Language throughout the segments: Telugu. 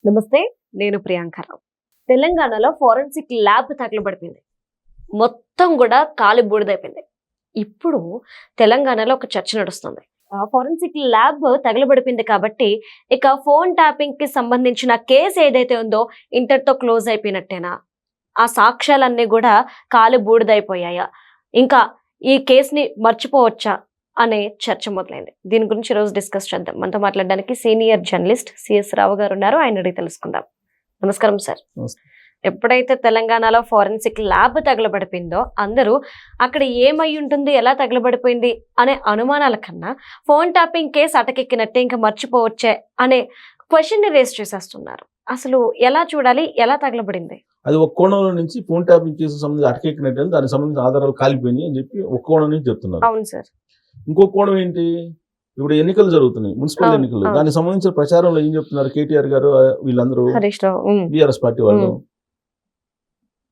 నమస్తే, నేను ప్రియాంకరావు. తెలంగాణలో ఫోరెన్సిక్ ల్యాబ్ తగలబడిపోయింది. మొత్తం కూడా కాలి బూడిదైపోయింది. ఇప్పుడు తెలంగాణలో ఒక చర్చ నడుస్తుంది. ఫోరెన్సిక్ ల్యాబ్ తగలబడిపోయింది కాబట్టి ఇక ఫోన్ ట్యాపింగ్ కి సంబంధించిన కేసు ఏదైతే ఉందో ఇంతటితో క్లోజ్ అయిపోయినట్టేనా? ఆ సాక్ష్యాలన్నీ కూడా కాలి బూడిదైపోయాయా? ఇంకా ఈ కేసుని మర్చిపోవచ్చా అనే చర్చ మొదలైంది. దీని గురించి రోజు డిస్కస్ చేద్దాం. మనతో మాట్లాడడానికి సీనియర్ జర్నలిస్ట్ సిఎస్ రావు గారు ఉన్నారు. ఆయన అడిగి తెలుసుకుందాం. నమస్కారం సార్. ఎప్పుడైతే తెలంగాణలో ఫోరెన్సిక్ ల్యాబ్ తగలబడిపోయిందో అందరూ అక్కడ ఏమై ఉంటుంది, ఎలా తగలబడిపోయింది అనే అనుమానాల కన్నా ఫోన్ ట్యాపింగ్ కేసు అటకెక్కినట్టే ఇంకా మర్చిపోవచ్చే అనే క్వశ్చన్ ని రేస్ చేసేస్తున్నారు. అసలు ఎలా చూడాలి, ఎలా తగలబడింది? అది ఒక కోణంలో నుంచి ఫోన్ ట్యాపింగ్ కేసు సంబంధించి అటకెక్కినట్టు దానికి సంబంధించిన ఆధారాలు కాలిపోయినాయి అని చెప్పి ఒక కోణం నుంచి చెప్తున్నారు. అవును సార్. ఇంకో కోణం ఏంటి, ఇప్పుడు ఎన్నికలు జరుగుతున్నాయి, మున్సిపల్ ఎన్నికలు. దానికి సంబంధించిన ప్రచారంలో ఏం చెప్తున్నారు, కేటీఆర్ గారు వీళ్ళందరూ బీఆర్ఎస్ పార్టీ వాళ్ళు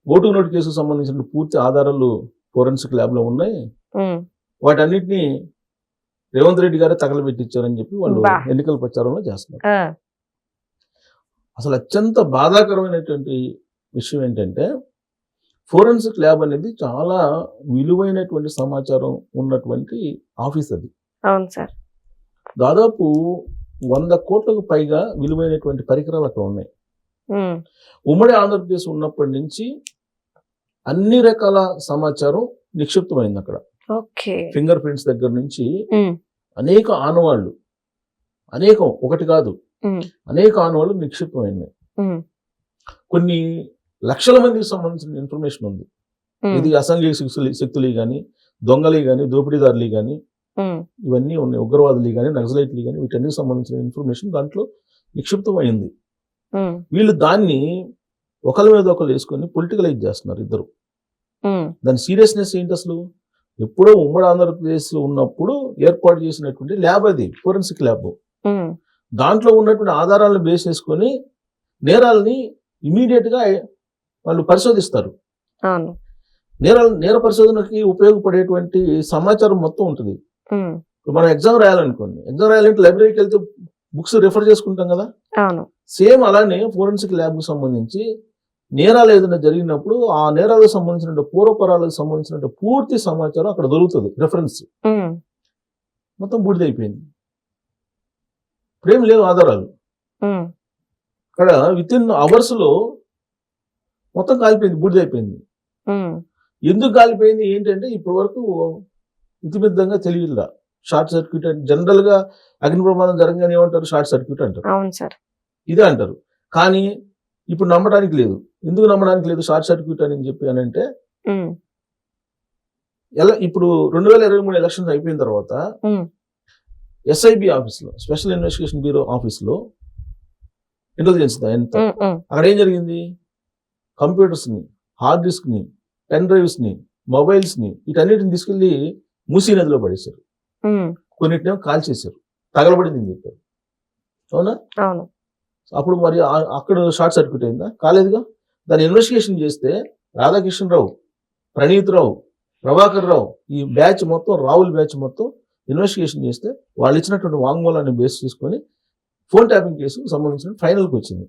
ఓటు నోటు కేసుకు సంబంధించిన పూర్తి ఆధారాలు ఫోరెన్సిక్ ల్యాబ్ లో ఉన్నాయి, వాటన్నిటిని రేవంత్ రెడ్డి గారే తగలబెట్టించారని చెప్పి వాళ్ళు ఎన్నికల ప్రచారంలో చేస్తున్నారు. అసలు అత్యంత బాధాకరమైనటువంటి విషయం ఏంటంటే, ఫోరెన్సిక్ ల్యాబ్ అనేది చాలా విలువైనటువంటి సమాచారం ఉన్నటువంటి ఆఫీస్ అది. అవును సార్. దాదాపు 100 కోట్లకు పైగా విలువైనటువంటి పరికరాలు అక్కడ ఉన్నాయి. ఉమ్మడి ఆంధ్రప్రదేశ్ ఉన్నప్పటి నుంచి అన్ని రకాల సమాచారం నిక్షిప్తమైంది అక్కడ. ఫింగర్ ప్రింట్స్ దగ్గర నుంచి అనేక ఆనవాళ్లు, అనేకం ఒకటి కాదు అనేక ఆనవాళ్లు నిక్షిప్తమైనాయి. కొన్ని లక్షల మందికి సంబంధించిన ఇన్ఫర్మేషన్ ఉంది. ఇది అసంఘిక శక్తులు కానీ, దొంగలు కానీ, దోపిడీదారులు కానీ, ఇవన్నీ ఉన్నాయి, ఉగ్రవాదులు కానీ, నక్సలైట్లు కానీ, వీటన్నిటికి సంబంధించిన ఇన్ఫర్మేషన్ దాంట్లో నిక్షిప్తమైంది. వీళ్ళు దాన్ని ఒకరి మీద ఒకరు వేసుకొని పొలిటికలైజ్ చేస్తున్నారు ఇద్దరు. దాని సీరియస్నెస్ ఏంటి అసలు? ఎప్పుడో ఉమ్మడి ఆంధ్రప్రదేశ్ లో ఉన్నప్పుడు ఏర్పాటు చేసినటువంటి ల్యాబ్ అది, ఫోరెన్సిక్ ల్యాబ్. దాంట్లో ఉన్నటువంటి ఆధారాలను బేస్ చేసుకొని నేరాలని ఇమీడియట్ గా వాళ్ళు పరిశోధిస్తారు. నేర పరిశోధనకి ఉపయోగపడేటువంటి సమాచారం మొత్తం ఉంటుంది. మనం ఎగ్జామ్ రాయాలనుకోండి, ఎగ్జామ్ రాయాలంటే లైబ్రరీకి వెళ్తే బుక్స్ రిఫర్ చేసుకుంటాం కదా, సేమ్ అలానే ఫోరెన్సిక్ ల్యాబ్ కు సంబంధించి నేరాలు ఏదైనా జరిగినప్పుడు ఆ నేరాలకు సంబంధించిన పూర్వపరాలకు సంబంధించిన పూర్తి సమాచారం అక్కడ దొరుకుతుంది. రెఫరెన్స్ మొత్తం బూడిదైపోయింది. ఇప్పుడేం లేవు ఆధారాలు. అక్కడ విత్ ఇన్ అవర్స్ లో మొత్తం కాలిపోయింది, బూడిదైపోయింది. ఎందుకు కాలిపోయింది ఏంటంటే ఇప్పటి వరకు ఇతిమిద్దంగా తెలియదు. షార్ట్ సర్క్యూట్ అంటే జనరల్ గా అగ్ని ప్రమాదం జరగగానే ఏమంటారు, షార్ట్ సర్క్యూట్ అంటారు, ఇదే అంటారు. కానీ ఇప్పుడు నమ్మడానికి లేదు. ఎందుకు నమ్మడానికి లేదు షార్ట్ సర్క్యూట్ అని చెప్పి అని అంటే, ఎలా ఇప్పుడు 2023 ఎలక్షన్స్ అయిపోయిన తర్వాత ఎస్ఐబి ఆఫీస్ లో, స్పెషల్ ఇన్వెస్టిగేషన్ బ్యూరో ఆఫీస్ లో ఇంటెలిజెన్స్ ఎంత అక్కడ ఏం జరిగింది, కంప్యూటర్స్ ని, హార్డ్ డిస్క్ ని, పెన్ డ్రైవ్స్ ని, మొబైల్స్ ని, వీటన్నిటిని తీసుకెళ్లి మూసీ నదిలో పడేశారు. కొన్నిటినేమో కాల్ చేశారు, తగలబడింది అని చెప్పారు. అవునా? అప్పుడు మరి అక్కడ షార్ట్ సర్క్యూట్ అయిందా? కాలేదుగా. దాన్ని ఇన్వెస్టిగేషన్ చేస్తే రాధాకిషన్ రావు, ప్రణీత్ రావు, ప్రభాకర్ రావు, ఈ బ్యాచ్ మొత్తం, రాహుల్ బ్యాచ్ మొత్తం ఇన్వెస్టిగేషన్ చేస్తే వాళ్ళు ఇచ్చినటువంటి వాంగ్మూలాన్ని బేస్ చేసుకొని ఫోన్ ట్యాపింగ్ కేసు సంబంధించిన ఫైనల్కి వచ్చింది.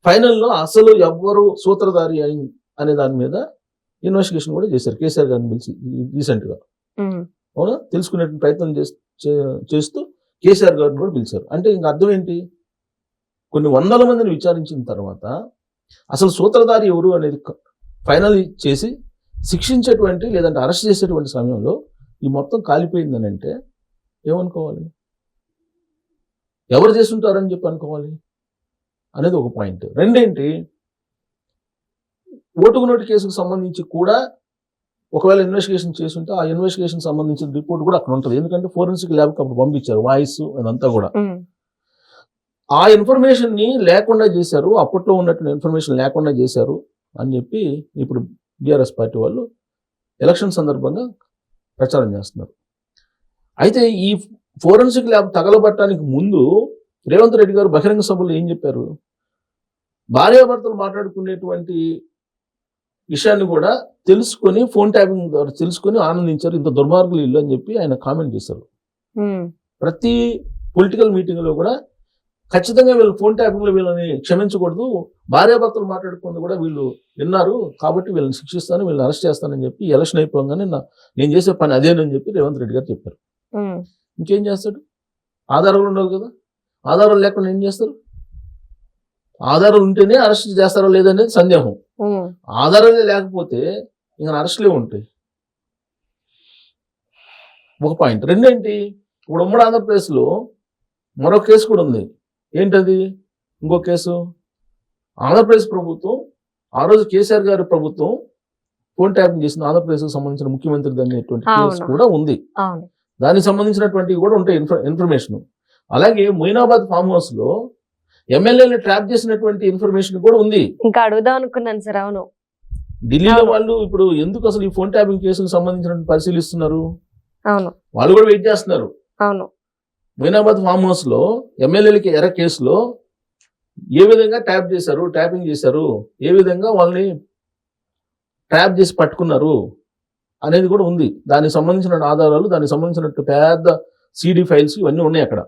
ఫైనల్లో అసలు ఎవ్వరు సూత్రధారి అనే దాని మీద ఇన్వెస్టిగేషన్ కూడా చేశారు. కేసీఆర్ గారిని పిలిచి రీసెంట్ గా, అవునా, తెలుసుకునే ప్రయత్నం చేస్తూ కేసీఆర్ గారిని కూడా పిలిచారు. అంటే ఇంకా అర్థం ఏంటి, కొన్ని వందల మందిని విచారించిన తర్వాత అసలు సూత్రధారి ఎవరు అనేది ఫైనల్ చేసి శిక్షించేటువంటి లేదంటే అరెస్ట్ చేసేటువంటి సమయంలో ఈ మొత్తం కాలిపోయిందని అంటే ఏమనుకోవాలి, ఎవరు చేస్తుంటారని చెప్పి అనుకోవాలి అనేది ఒక పాయింట్. రెండేంటి, ఓటుకు నోటు కేసుకు సంబంధించి కూడా ఒకవేళ ఇన్వెస్టిగేషన్ చేస్తుంటే ఆ ఇన్వెస్టిగేషన్ సంబంధించిన రిపోర్ట్ కూడా అక్కడ ఉంటుంది. ఎందుకంటే ఫోరెన్సిక్ ల్యాబ్కి అప్పుడు పంపించారు వాయిస్ అదంతా కూడా. ఆ ఇన్ఫర్మేషన్ ని లేకుండా చేశారు, అప్పట్లో ఉన్నటువంటి ఇన్ఫర్మేషన్ లేకుండా చేశారు అని చెప్పి ఇప్పుడు బీఆర్ఎస్ పార్టీ వాళ్ళు ఎలక్షన్ సందర్భంగా ప్రచారం చేస్తున్నారు. అయితే ఈ ఫోరెన్సిక్ ల్యాబ్ తగలబట్టడానికి ముందు రేవంత్ రెడ్డి గారు బహిరంగ సభలో ఏం చెప్పారు, భార్యాభర్తలు మాట్లాడుకునేటువంటి విషయాన్ని కూడా తెలుసుకొని ఫోన్ ట్యాపింగ్ ద్వారా తెలుసుకొని ఆనందించారు, ఇంత దుర్మార్గులు ఇల్లు అని చెప్పి ఆయన కామెంట్ చేశారు. ప్రతి పొలిటికల్ మీటింగ్ లో కూడా ఖచ్చితంగా వీళ్ళు ఫోన్ ట్యాపింగ్ లో వీళ్ళని క్షమించకూడదు, భార్యాభర్తలు మాట్లాడుకుంది కూడా వీళ్ళు విన్నారు కాబట్టి వీళ్ళని శిక్షిస్తాను, వీళ్ళని అరెస్ట్ చేస్తానని చెప్పి ఎలక్షన్ అయిపోగానే నేను చేసే పని అదేనని చెప్పి రేవంత్ రెడ్డి గారు చెప్పారు. ఇంకేం చేస్తాడు? ఆధారాలు ఉండాలి కదా, ఆధారాలు లేకుండా ఏం చేస్తారు? ఆధారాలు ఉంటేనే అరెస్ట్ చేస్తారో లేదనేది సందేహం. ఆధారాలే లేకపోతే ఇంకా అరెస్ట్లే ఉంటాయి. ఒక పాయింట్. రెండేంటి, ఇప్పుడు ఉమ్మడి ఆంధ్రప్రదేశ్ లో మరో కేసు కూడా ఉంది. ఏంటది? ఇంకో కేసు. ఆంధ్రప్రదేశ్ ప్రభుత్వం ఆ రోజు కేసీఆర్ గారి ప్రభుత్వం ఫోన్ ట్యాపింగ్ చేసిన ఆంధ్రప్రదేశ్ కు సంబంధించిన ముఖ్యమంత్రి అనేటువంటి కేసు కూడా ఉంది. దానికి సంబంధించినటువంటి కూడా ఉంటాయి ఇన్ఫర్మేషన్. అలాగే మొయినాబాద్ ఫామ్ హౌస్ లో ఎమ్మెల్యేని ట్రాప్ చేసినటువంటి ఇన్ఫర్మేషన్ కూడా ఉంది. ఇంకా అడుగుదాం అనుకున్నాను సార్. అవును, ఢిల్లీలో వాళ్ళు ఇప్పుడు ఎందుకు అసలు ఈ ఫోన్ ట్యాపింగ్ కేసుకు సంబంధించిన పరిశీలిస్తున్నారు? అవును, వాళ్ళు కూడా వెయిట్ చేస్తున్నారు. అవును, మొయినాబాద్ ఫామ్ హౌస్ లో ఎమ్మెల్యేలకి ఎర్ర కేసులో ఏ విధంగా ట్యాపింగ్ చేశారు, ఏ విధంగా వాళ్ళని ట్యాప్ చేసి పట్టుకున్నారు అనేది కూడా ఉంది. దానికి సంబంధించిన ఆధారాలు, దానికి సంబంధించిన పెద్ద సిడి ఫైల్స్ ఇవన్నీ ఉన్నాయి అక్కడ.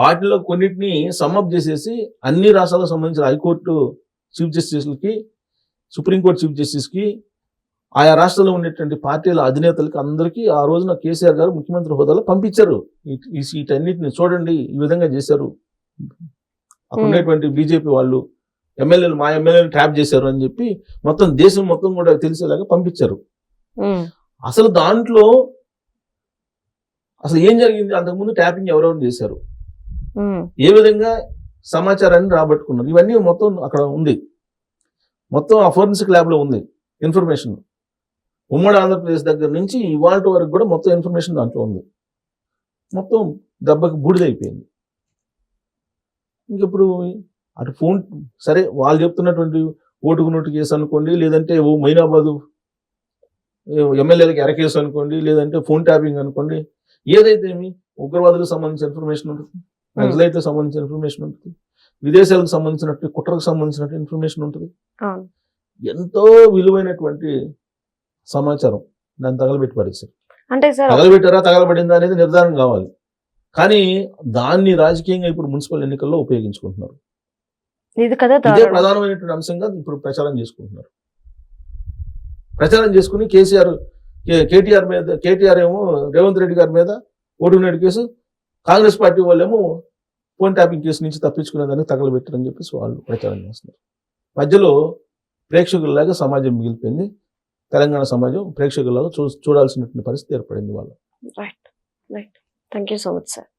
వాటిలో కొన్నిటిని సమ్అప్ చేసేసి అన్ని రాష్ట్రాలకు సంబంధించిన హైకోర్టు చీఫ్ జస్టిస్లకి, సుప్రీంకోర్టు చీఫ్ జస్టిస్కి, ఆయా రాష్ట్రాల్లో ఉండేటువంటి పార్టీల అధినేతలకి అందరికీ ఆ రోజున కేసీఆర్ గారు ముఖ్యమంత్రి హోదాలో పంపించారు. వీటన్నిటిని చూడండి, ఈ విధంగా చేశారు, అక్కడ ఉండేటువంటి బీజేపీ వాళ్ళు ఎమ్మెల్యేలు, మా ఎమ్మెల్యేలు ట్రాప్ చేశారు అని చెప్పి మొత్తం దేశం మొత్తం కూడా తెలిసేలాగా పంపించారు. అసలు దాంట్లో అసలు ఏం జరిగింది, అంతకుముందు ట్యాపింగ్ ఎవరెవరు చేశారు, ఏ విధంగా సమాచారాన్ని రాబట్టుకున్నారు, ఇవన్నీ మొత్తం అక్కడ ఉంది. మొత్తం ఆ ఫోరెన్సిక్ ల్యాబ్ లో ఉంది ఇన్ఫర్మేషన్. ఉమ్మడి ఆంధ్రప్రదేశ్ దగ్గర నుంచి ఇవాళ వరకు కూడా మొత్తం ఇన్ఫర్మేషన్ దాంట్లో ఉంది. మొత్తం దెబ్బకి బూడిదైపోయింది. ఇంకెప్పుడు అటు ఫోన్ సరే, వాళ్ళు చెప్తున్నటువంటి ఓటుకు నోటు కేసు అనుకోండి, లేదంటే మొయినాబాదు ఎమ్మెల్యేలకి ఎర కేసు అనుకోండి, లేదంటే ఫోన్ ట్యాపింగ్ అనుకోండి, ఏదైతే ఉగ్రవాదులకు సంబంధించిన ఇన్ఫర్మేషన్ ఉంటుంది, నక్సలైట్లకు సంబంధించిన ఇన్ఫర్మేషన్ ఉంటుంది, విదేశాలకు సంబంధించినట్టు, కుట్రకు సంబంధించినట్టు ఇన్ఫర్మేషన్ ఉంటుంది. ఎంతో విలువైనటువంటి సమాచారం దాన్ని తగలబెట్టి పరిస్థితి. అంటే తగలబెట్టారా తగలబడిందా అనేది నిర్ధారణ కావాలి. కానీ దాన్ని రాజకీయంగా ఇప్పుడు మున్సిపల్ ఎన్నికల్లో ఉపయోగించుకుంటున్నారు. ఇదే ప్రధానమైనటువంటి అంశంగా ఇప్పుడు ప్రచారం చేసుకుంటున్నారు. ప్రచారం చేసుకుని కేటీఆర్ ఏమో రేవంత్ రెడ్డి గారి మీద ఓటుకునేటి కేసు, కాంగ్రెస్ పార్టీ వాళ్ళేమో ఫోన్ ట్యాపింగ్ కేసు నుంచి తప్పించుకునేదాన్ని తగలబెట్టారని చెప్పేసి వాళ్ళు ప్రచారం చేస్తున్నారు. మధ్యలో ప్రేక్షకుల్లాగా సమాజం మిగిలిపోయింది. తెలంగాణ సమాజం ప్రేక్షకుల్లాగా చూడాల్సినటువంటి పరిస్థితి ఏర్పడింది వాళ్ళు. Right, right. Thank you so much sir.